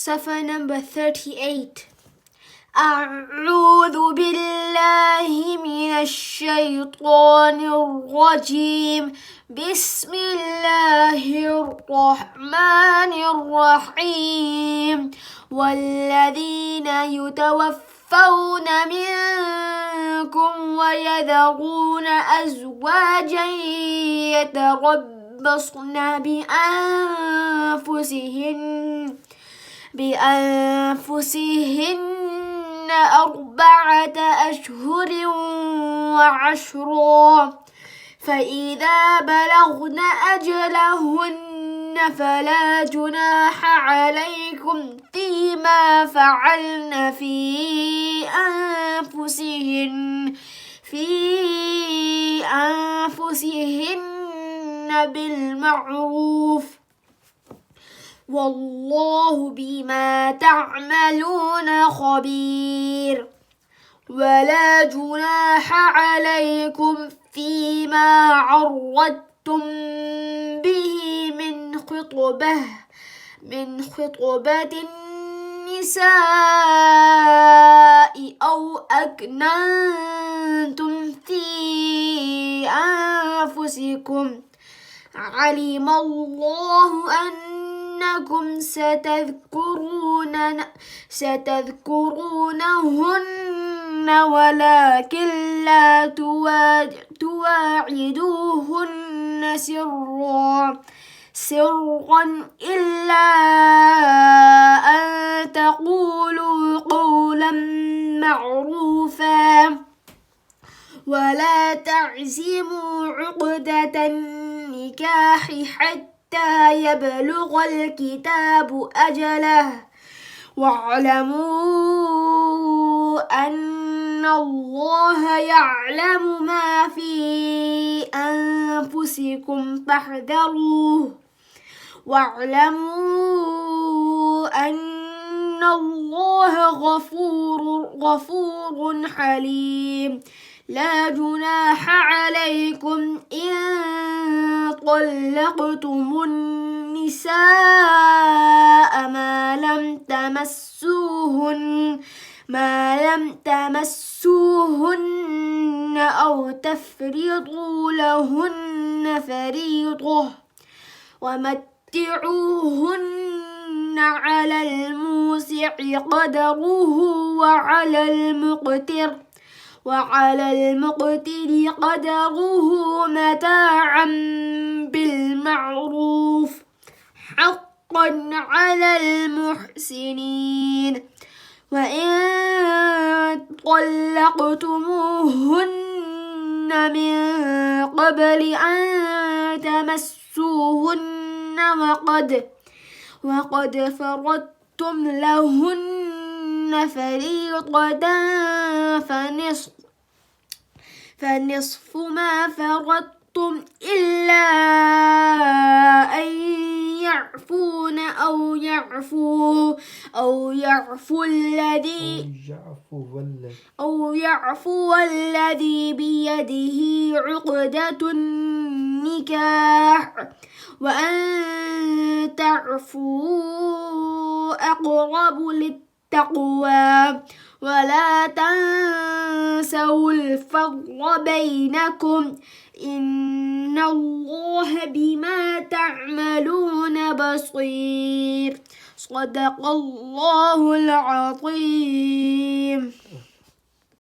Safa number 38. أعوذ بالله من الشيطان الرجيم. بسم الله الرحمن الرحيم. والذين يتوفون منكم ويذرون أزواجا يتربصن بأنفسهن 4 أشهر وعشرا، فإذا بلغن أجلهن فلا جناح عليكم فيما فعلن في أنفسهن بالمعروف، والله بما تعملون خبير. ولا جناح عليكم فيما عرضتم به من خطبة النساء أو أكننتم في أنفسكم. علم الله أنكم ستذكرونهن ولكن لا تواعدوهن سرا إلا أن تقولوا قولا معروفا، ولا تعزموا عقدة النكاح حتى يبلغ الكتاب أجله، واعلموا أن الله يعلم ما في أنفسكم فاحذروه، واعلموا أن الله غفور حليم. لا جناح عليكم إن طلقتم النساء ما لم تمسوهن أو تفرضوا لهن فريضة، ومتعوهن على الموسع قدره وعلى المقتر قدره متاعا بالمعروف حقا على المحسنين. وإن طلقتموهن من قبل أن تمسوهن وقد فرضتم لهن فريضة فنصف ما فرضتم إلا أن يعفون أو يعفو الذي بيده عقدة النكاح، وأن تعفوا أقرب للتقوى، ولا تنسوا الفضل بينكم، إن الله بما تعملون بصير. صدق الله العظيم.